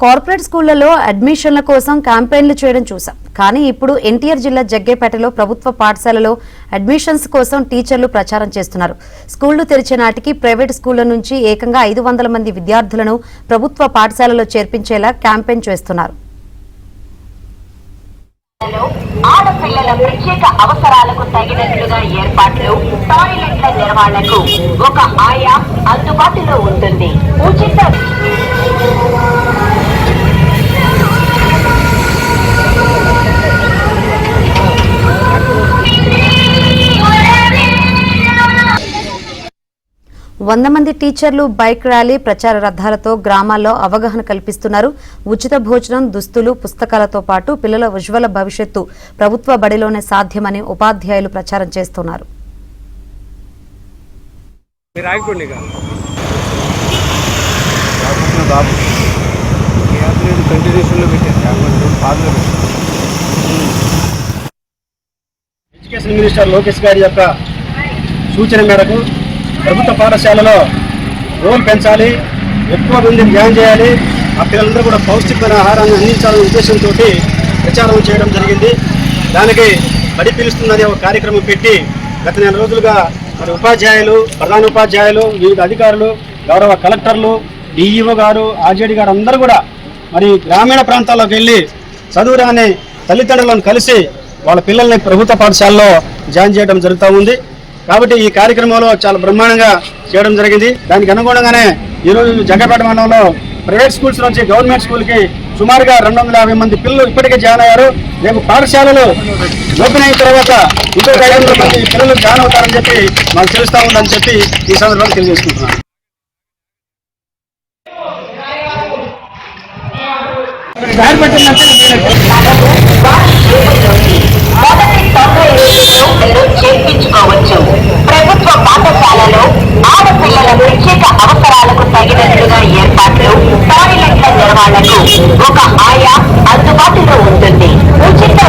Corporate స్కూళ్లలో అడ్మిషన్ల కోసం క్యాంపెయిన్లు చేయడం చూసాం. కానీ ఇప్పుడు ఎన్టీఆర్ జిల్లా జగ్గేపేటలో ప్రభుత్వ పాఠశాలలో అడ్మిషన్స్ కోసం టీచర్లు ప్రచారం చేస్తున్నారు. స్కూళ్లు తెరిచే నాటికి ప్రైవేట్ స్కూళ్ల నుంచి ఏకంగా 500 మంది విద్యార్థులను ప్రభుత్వ పాఠశాలలో చేర్పించేలా క్యాంపెయిన్ చేస్తున్నారు. ఆడపిల్లల ప్రత్యేక అవసరాలకు తగినట్లుగా ఏర్పాట్లు, టాయిలెట్ల నిర్వహణకు ఒక ఆయా అందుబాటులో ఉంటుంది. ఉచిత వంద మంది టీచర్లు బైక్ ర్యాలీ, ప్రచార రథాలతో గ్రామాల్లో అవగాహన కల్పిస్తున్నారు. ఉచిత భోజనం, దుస్తులు, పుస్తకాలతో పాటు పిల్లల ఉజ్వల భవిష్యత్తు ప్రభుత్వ బడిలోనే సాధ్యమని ఉపాధ్యాయులు ప్రచారం చేస్తున్నారు. ఎడ్యుకేషన్ మినిస్టర్ లోకేష్ గారి యొక్క సూచన మేరకు ప్రభుత్వ పాఠశాలలో రోల్ పెంచాలి, ఎక్కువ మందిని జాయిన్ చేయాలి, ఆ పిల్లలందరూ కూడా పౌష్టికమైన ఆహారాన్ని అందించాలనే ఉద్దేశంతో ప్రచారం చేయడం జరిగింది. దానికి బడి పిలుస్తుందనే ఒక కార్యక్రమం పెట్టి గత 4 రోజులుగా మరి ఉపాధ్యాయులు, ప్రధాన ఉపాధ్యాయులు, వివిధ అధికారులు, గౌరవ కలెక్టర్లు, డిఈఓ గారు, ఆర్జేడీ గారు అందరూ కూడా మరి గ్రామీణ ప్రాంతాల్లోకి వెళ్ళి చదువురాని తల్లిదండ్రులను కలిసి వాళ్ళ పిల్లల్ని ప్రభుత్వ పాఠశాలలో జాయిన్ చేయడం జరుగుతూ ఉంది. కాబట్టి ఈ కార్యక్రమంలో చాలా బ్రహ్మాండంగా చేయడం జరిగింది. దానికి అనుగుణంగానే ఈరోజు జగ్గేపేట మండలంలో ప్రైవేట్ స్కూల్స్ నుంచి గవర్నమెంట్ స్కూల్కి సుమారుగా 250 మంది పిల్లలు ఇప్పటికే జాయిన్ అయ్యారు. రేపు పాఠశాలలు ఓపెన్ అయిన తర్వాత ఇంకో 500 మంది పిల్లలు జాయిన్ అవుతారని చెప్పి మాకు తెలుస్తూ ఉందని చెప్పి ఈ సందర్భంగా తెలియజేసుకుంటున్నాను. చేర్పించుకోవచ్చు. ప్రభుత్వ పాఠశాలలో ఆడపిల్లల ప్రత్యేక అవసరాలకు తగినట్లుగా ఏర్పాట్లు, టాయిలెట్ల నిర్వహణకు ఒక ఆయా అందుబాటులో ఉంటుంది. ఉచిత